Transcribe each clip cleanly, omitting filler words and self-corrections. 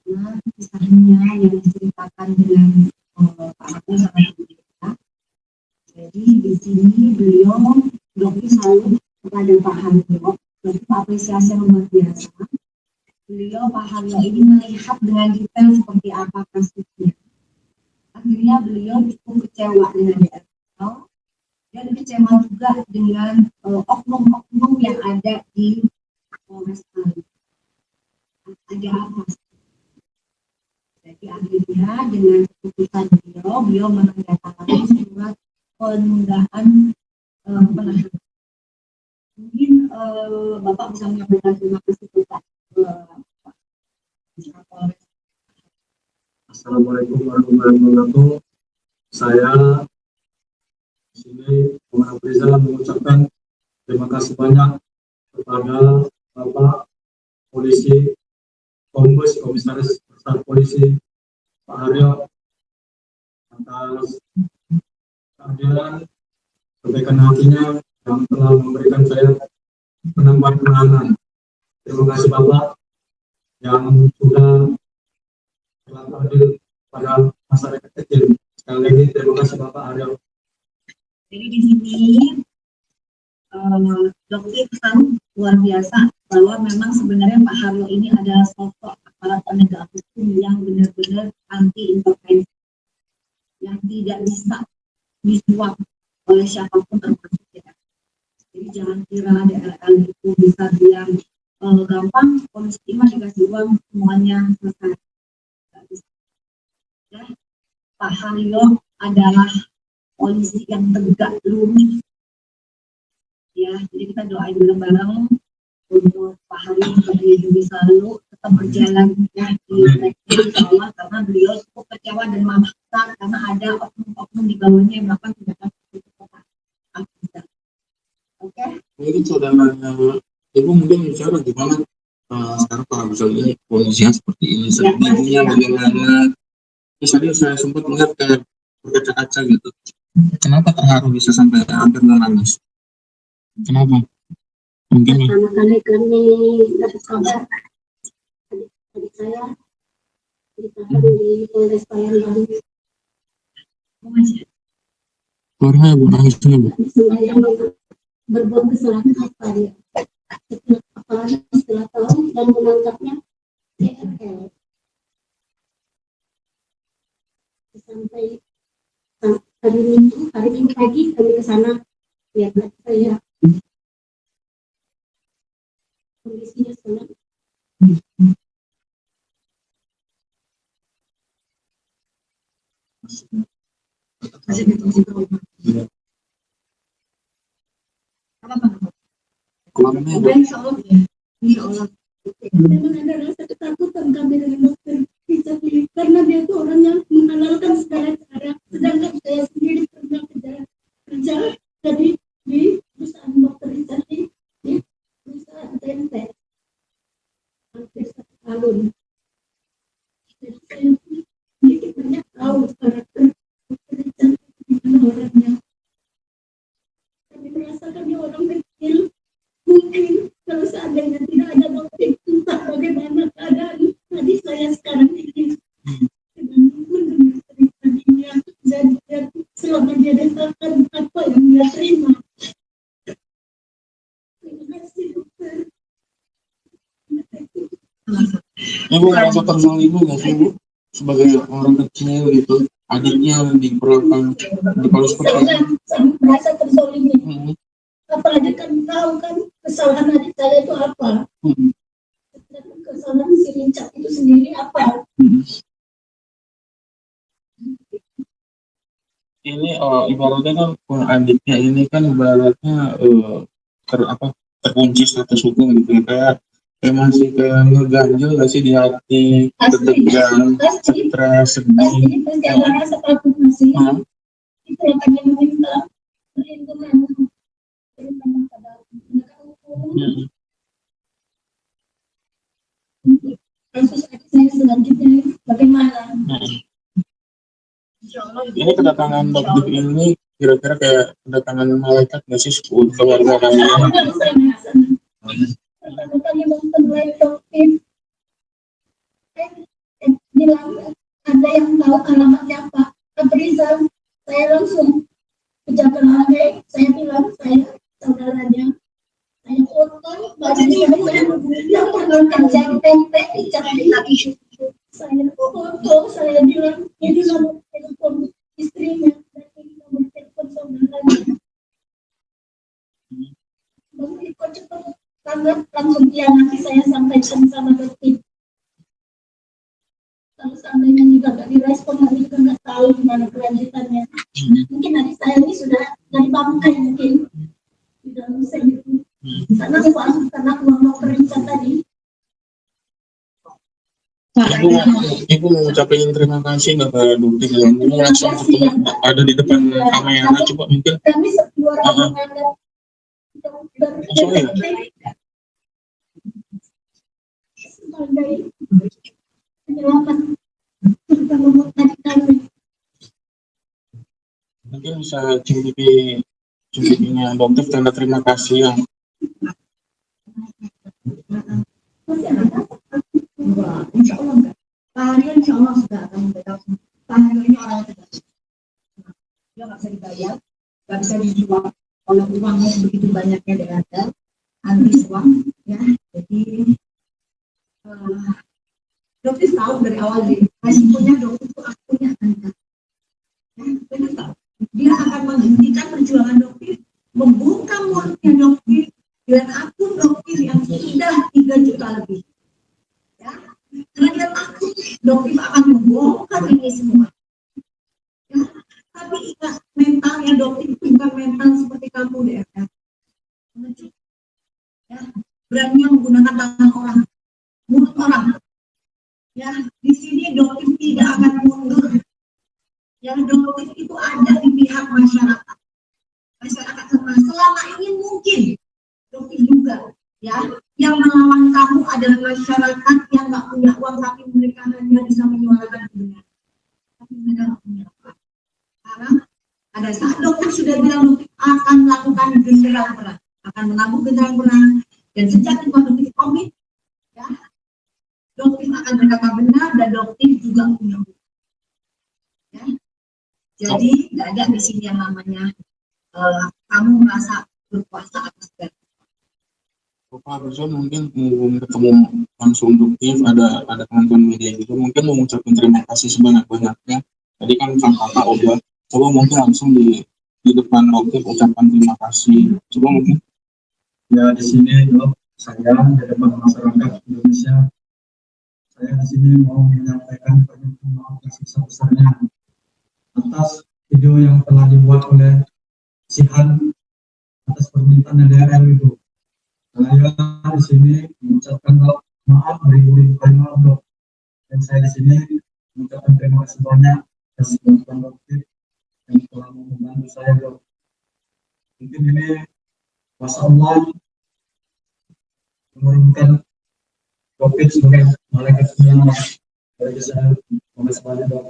Karena kisahnya yang diceritakan dengan Pak Hakim sangat berbeda. Jadi di sini beliau Dokter salut kepada Pak Haryo, untuk apresiasi yang luar biasa. Beliau Pak Haryo ini melihat dengan detail seperti apa kasusnya. Akhirnya beliau cukup kecewa dengan DRL dan kecewa juga dengan oknum-oknum yang ada di Polres Palu. Ada apa? Jadi akhirnya dengan keputusan beliau menandatangani surat penundaan penahanan. Mungkin Bapak bisa menyampaikan terima kasih kepada Polres. Assalamualaikum warahmatullahi wabarakatuh. Saya di sini Muhammad Rizal mengucapkan terima kasih banyak kepada Bapak Polisi Komisaris Besar Polisi Pak Haryo atas keadilan kebaikan hatinya yang telah memberikan saya penambahan penahanan. Terima kasih Bapak yang sudah adil pada masyarakat kecil. Sekali lagi terima kasih Bapak Haryo. Jadi di sini Dokter pesan luar biasa bahwa memang sebenarnya Pak Haryo ini adalah sosok aparat penegak hukum yang benar-benar anti intervensi, yang tidak bisa disuap oleh siapapun termasuk DRL. Jadi jangan kira DRL itu bisa bilang gampang, polisi timah dikasih uang semuanya selesai. Ya, Pak Haryo adalah polisi yang tegak lurus. Ya, jadi kita doain bareng-bareng untuk Pak Haryo sebagai Juri selalu tetap berjalan ya di insya Allah, karena beliau cukup kecewa dan marah karena ada oknum-oknum di bawahnya yang melakukan tindakan seperti itu. Oke? Mungkin saudaranya Ibu mungkin bicara gimana sekarang para besar ini kondisinya seperti ini, sedihnya bagaimana? Tadi saya sempat melihat kayak berkaca-kaca gitu. Kenapa terharu bisa sampai hampir menangis? Kenapa? Mungkin pertama kali kami dapat kabar adik saya ditahan di Polres Palembang. keluarga Bu nangisnya Bu. Berbuat kesalahan apa dia? Apalagi setelah tahu dan menangkapnya DRL. Sampai hari Minggu pagi kami ke sana lihat saya kondisinya sangat Masih ditutup rumah. Apa? Keluarga Insya Allah. memang ada rasa ketakutan kami dengan dokter Richard ini, karena dia itu orang yang menghalalkan segala cara, sedangkan saya sendiri pernah kerja dari di perusahaan dokter Richard ini, di perusahaan TNT hampir 1 tahun. Jadi saya sedikit banyak tahu karakter dokter Richard gimana orangnya. Kami merasakan dia orang kecil, mungkin kalau seandainya tidak ada dokter, entah bagaimana keadaan tadi saya sekarang ini dengan cerita dia dan selama dia datangkan apa yang dia terima. Terima kasih dokter. Ibu merasa terzalimi nggak sih Bu sebagai orang kecil gitu, adiknya diperlakukan diperlakukan seperti Saya itu? sangat merasa terzalimi. Apalagi kan tahu kan kesalahan adik saya itu apa. Kesalahan si Richard itu sendiri apa. Ini ibaratnya kan adiknya ini kan ibaratnya terkunci status hukum gitu, kayak masih kayak ngeganjel gak sih di hati, deg-degan, stres, sedih. Pasti ada rasa takut masih. Itu yang kami meminta perlindungan pada penegak hukum. Kasus adik saya selanjutnya bagaimana? Ini kedatangan dokter ini kira-kira kayak kedatangan malaikat nggak sih keluarga kami? Kami menonton live dokter bilang ada yang tahu alamatnya Pak Abrizal, saya langsung kejar lagi. Saya bilang saya saudaranya. Saya foto baju saya yang pernah kerja di TNT di lagi. Saya foto, saya bilang ini nomor telepon istrinya dan ini nomor telepon saudaranya. Lalu ikut cepat tanggap langsung dia nanti saya sampaikan sama dokter. Kalau seandainya juga nggak direspon, nanti juga nggak tahu gimana kelanjutannya. Mungkin nanti saya ini sudah dari bangkai mungkin di dalam sel itu. Karena uang dokter Richard tadi. Ibu mau ucapin terima kasih kepada dokter yang ini langsung ketemu ada di depan kamera. Coba mungkin. Kami dua orang menganggap sebagai penyelamat terutama buat kami. Mungkin bisa cumpipinya dokter tanda terima kasih yang Insya Allah enggak. Pak Haryo insya Allah sudah akan memberikan. Pak Haryo ini orang tegas. Dia nggak bisa dibayar, nggak bisa dijual. Kalau uangnya begitu banyaknya ada, habis uang, ya. Jadi dokter tahu dari awal resikonya dokter itu akunnya akan ya, benar tahu. Dia akan menghentikan perjuangan dokter, membuka mulutnya dokter dengan akun dokter yang sudah 3 juta lebih. Ya, karena dia takut dokter akan membongkar ini semua. Ya, tapi ingat mentalnya dokter itu bukan mental seperti kamu deh, ya. Ya, berani menggunakan tangan orang, mulut orang. Ya, di sini dokter tidak akan mundur. Ya, dokter itu ada di pihak masyarakat. Masyarakat selama ini mungkin dokter juga, ya, yang melawan kamu adalah masyarakat yang nggak punya uang tapi mereka hanya bisa menyuarakan kebenaran. Tapi mereka nggak punya apa. Karena ada saat dokter sudah bilang dokter akan melakukan genderang perang, akan menabung genderang perang, dan sejak itu dokter komit, ya, dokter akan berkata benar dan dokter juga punya uang. Ya. Jadi nggak ada di sini yang namanya kamu merasa berkuasa atas segala. Bapak Abrizal mungkin mau ketemu langsung dokter, ada teman-teman media gitu, mungkin mau mengucapkan terima kasih sebanyak-banyaknya. Tadi kan Kang Kakak udah, coba mungkin langsung di depan dokter ucapkan terima kasih. Coba mungkin. Ya di sini dok, saya di depan masyarakat Indonesia, saya di sini mau menyampaikan permintaan maaf yang sebesar-besarnya atas video yang telah dibuat oleh Sihan atas permintaan DRL itu. Saya di sini mengucapkan maaf beribu-ribu kali maaf dok. Dan saya di sini mengucapkan terima kasih banyak atas bantuan dokter yang telah membantu saya dok. Mungkin ini Masya Allah menurunkan COVID sebagai malaikat penyelamat bagi saya. Terima kasih banyak dok.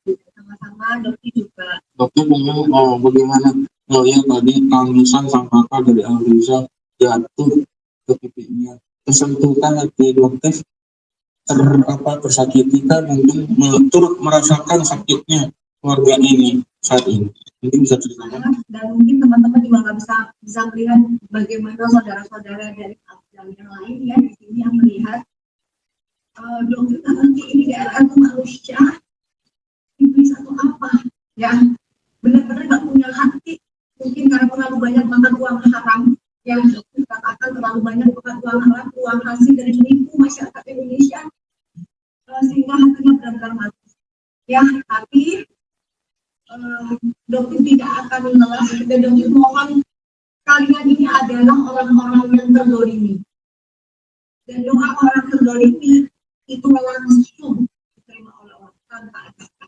Sama-sama dokter juga. Dokter mungkin bagaimana melihat tadi tangisan sang kakak dari Abrizal jatuh ke pipinya, tersentuhkan hati dokter, tersakiti kan, mungkin turut merasakan sakitnya keluarga ini saat ini. Mungkin bisa ceritakan. Dan mungkin teman-teman juga nggak bisa melihat bagaimana saudara-saudara dari yang lain ya di sini yang melihat dokter nanti ini daerah itu manusia iblis atau apa ya, benar-benar nggak punya hati, mungkin karena terlalu banyak makan uang haram yang dikatakan terlalu banyak makan uang haram, uang hasil dari menipu masyarakat Indonesia, sehingga hatinya benar-benar mati ya. Tapi dokter tidak akan menolak dan dokter mohon kalian ini adalah orang-orang yang terdolimi, dan doa orang terdolimi itu langsung diterima oleh Allah tanpa kata.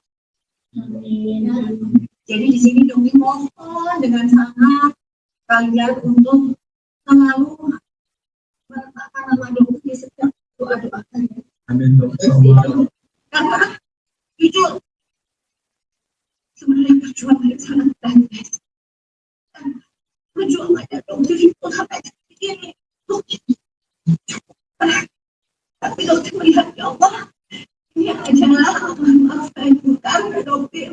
Jadi di sini dokter mohon dengan sangat kalian untuk selalu meletakkan nama dokter di setiap doa-doa kalian. Amin dokter. Karena jujur sebenarnya perjuangan yang sangat banyak. Perjuangannya dokter itu sampai begini. Tapi dokter melihat ya Allah, ini ini adalah maaf saya bukan pedofil.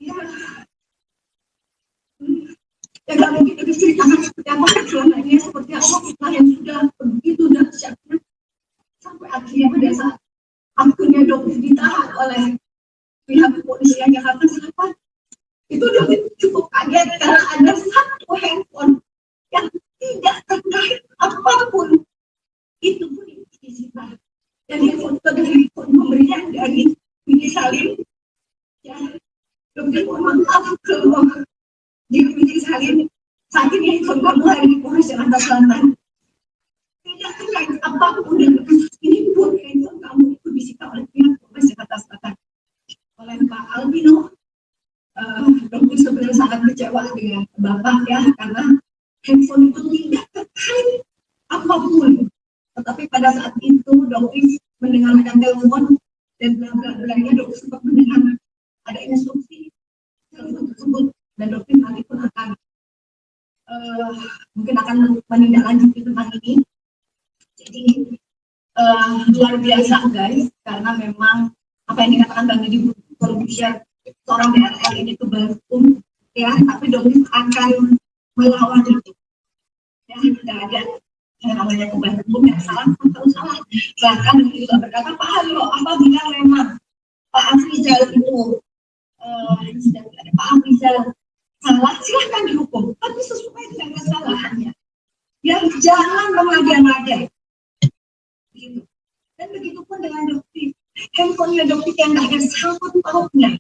Ya, ya nggak mungkin itu ceritakan seperti apa perjuangannya, seperti apa kita yang sudah begitu dahsyatnya sampai akhirnya pada saat akunnya Dovis ditahan oleh pihak kepolisian Jakarta Selatan, itu Dovis cukup kaget karena ada satu handphone yang tidak terkait apapun itu pun disita. Dan handphone itu adalah handphone pemberian dari Widi Salim. Ya, Dovis mohon maaf kalau di Widi Salim saat ini handphone kamu ada di Polres Jakarta Selatan. Tidak terkait apapun dengan kasus ini pun handphone kamu itu disita oleh pihak Polres Jakarta Selatan oleh Pak Albino. Dokter sebenarnya sangat kecewa dengan Bapak ya, karena handphone itu tidak terkait apapun. Tetapi pada saat itu dokter mendengarkan telepon dan bla-bla-blanya, dokter sempat mendengar ada instruksi telepon tersebut, dan dokter nanti pun akan mungkin akan menindaklanjuti tentang ini. Jadi luar biasa guys, karena memang apa yang dikatakan Bang Didi Corbuzier, seorang DRL ini itu berhukum ya, tapi Dovis akan melawan itu ya, tidak ada yang namanya kebal hukum, yang salah terus salah. Bahkan Dovis juga berkata, Pak Halilo, apabila memang Pak Afrizal itu Pak Afrizal salah, silahkan dihukum, tapi sesuai dengan kesalahannya ya, jangan mengada-ngada gitu. Dan begitu pun dengan Dovis, handphonenya Dovis yang nggak ada sangkut pautnya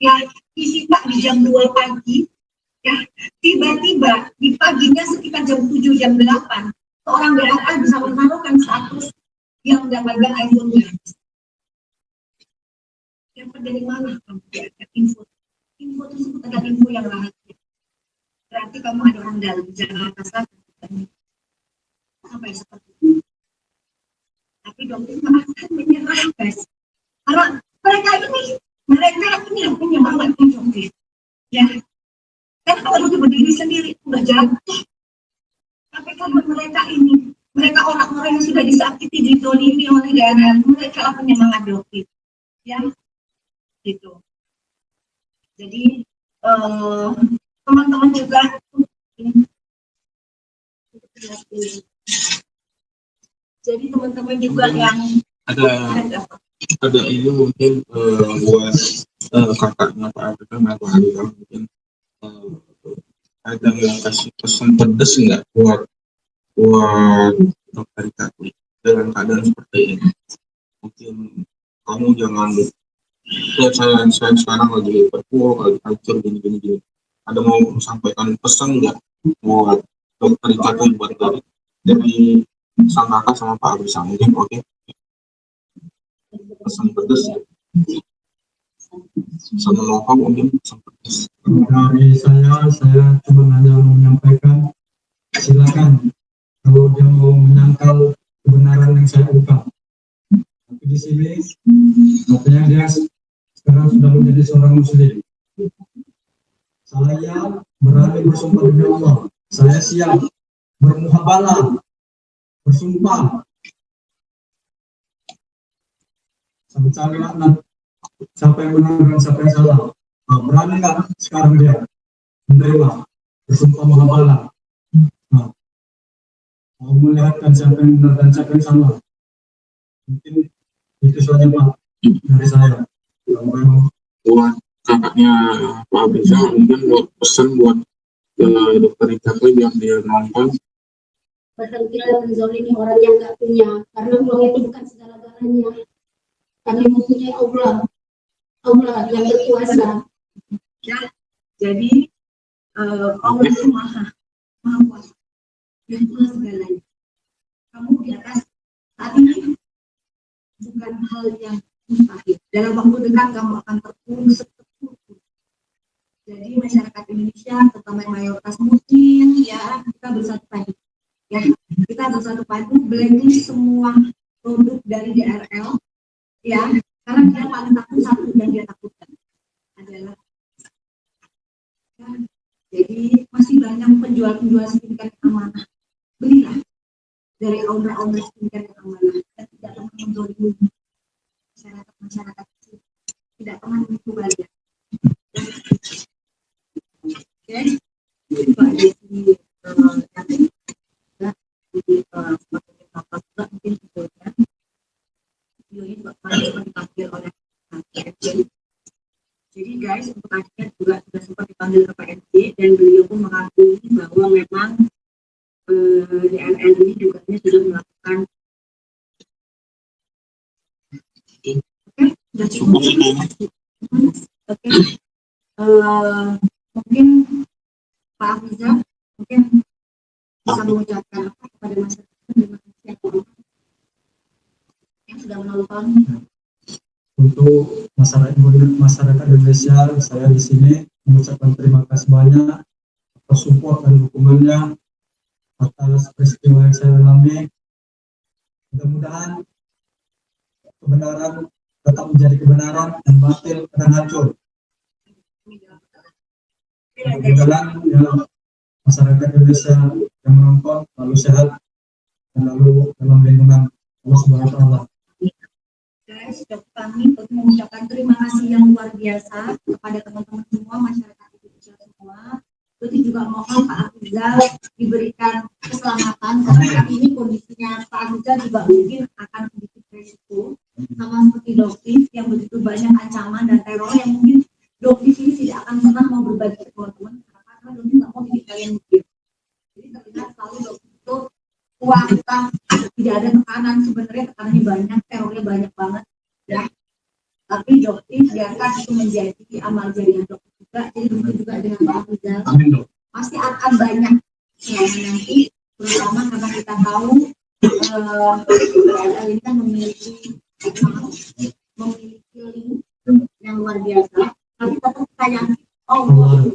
ya, disita di jam 2 pagi ya, tiba-tiba di paginya sekitar jam 7 jam 8 seorang DRL bisa menaruhkan status yang mendapatkan iPhone-nya. Yang dari mana kamu dapat info tersebut adalah info yang rahasia, berarti kamu ada orang dalam Jakarta Selatan sampai seperti itu. Tapi Dovis akan menyerah guys, karena mereka ini yang punya banget Dovis ya, kan kalau itu berdiri sendiri udah jatuh. Tapi karena mereka orang-orang yang sudah disakiti, didolimi oleh daerah, mereka lah penyemangat Dovis ya gitu. Jadi teman-teman juga yang ada ini mungkin buat kakaknya Pak Afrika atau Halil, mungkin ada yang kasih pesan pedes nggak buat dokter Kaki dengan keadaan seperti ini? Mungkin kamu jangan lihat saya sekarang lagi berpuluh lagi hancur gini. Ada mau sampaikan pesan nggak buat dokter Kaki, buat dari sang kakak sama Pak Afrika mungkin? Oke. Pesan pedes sama lokal mungkin pesan pedes. Dari saya cuma hanya menyampaikan, silakan kalau dia mau menyangkal kebenaran yang saya ungkap. Tapi di sini katanya dia sekarang sudah menjadi seorang muslim. Saya berani bersumpah demi Allah, saya siap bermuhabalah, bersumpah sampai laknat siapa yang benar dan siapa yang salah. Nah, berani nggak sekarang dia menerima bersumpah muhabalah? Nah, mau melihatkan siapa yang benar dan siapa yang salah. Mungkin itu saja Pak dari saya. Buat kakaknya Pak Afrika mungkin buat pesan buat dokter Kaki yang dia nonton, berhentilah menzalimi orang yang nggak punya, karena uang itu bukan segala-galanya. Kami mempunyai Allah yang berkuasa ya, jadi Allah itu maha kuasa dan punya segalanya. Kamu di atas saat ini bukan hal yang mustahil. Dalam waktu dekat kamu akan terpuruk seperti. Jadi masyarakat Indonesia, terutama mayoritas muslim ya, kita bersatu padu ya, kita bersatu padu blacklist semua produk dari DRL ya, karena dia paling takut satu dan dia takutkan adalah ya, jadi masih banyak penjual skincare yang amanah, belilah dari owner skincare yang amanah dan tidak mendolimi masyarakat tidak pernah menipu warga. Oke, Pak Desi nanti di sebagai bapak juga mungkin videonya juga sempat dipanggil oleh PNJ. Jadi guys, untuk adiknya juga sudah sempat dipanggil ke PNJ dan beliau pun mengakui bahwa memang DLL ini juga sudah melakukan sudah cukup. Oke, mungkin Pak Afiza mungkin bisa mengucapkan apa kepada masyarakat. Terima kasih yang sudah menonton. Untuk masyarakat Indonesia, saya di sini mengucapkan terima kasih banyak atas support dan dukungannya atas peristiwa yang saya alami. Mudah-mudahan kebenaran tetap menjadi kebenaran dan batil akan hancur. Mudah-mudahan ya, masyarakat Indonesia yang menonton lalu sehat dan lalu dalam lindungan Allah Subhanahu wa Ta'ala. Guys, kami untuk mengucapkan terima kasih yang luar biasa kepada teman-teman semua, masyarakat Indonesia semua. Jadi juga mohon Pak Afrizal diberikan keselamatan karena saat ini kondisinya Pak Afrizal juga mungkin akan sedikit resiko sama seperti Doktif yang begitu banyak ancaman dan teror yang mungkin Doktif ini tidak akan pernah mau berbagi ke teman-teman karena Doktif nggak mau bikin kalian mikir. Jadi terlihat selalu Doktif itu uang utang tidak ada tekanan, sebenarnya tekanannya banyak, terornya banyak banget ya. Tapi Doktif biarkan itu menjadi amal jariah Doktif juga. Jadi begitu juga dengan Pak Afrizal. Amin dok. Pasti akan banyak selama nanti, terutama karena kita tahu DLL ini kan memiliki link yang luar biasa. Tapi tetap kita yakin Allah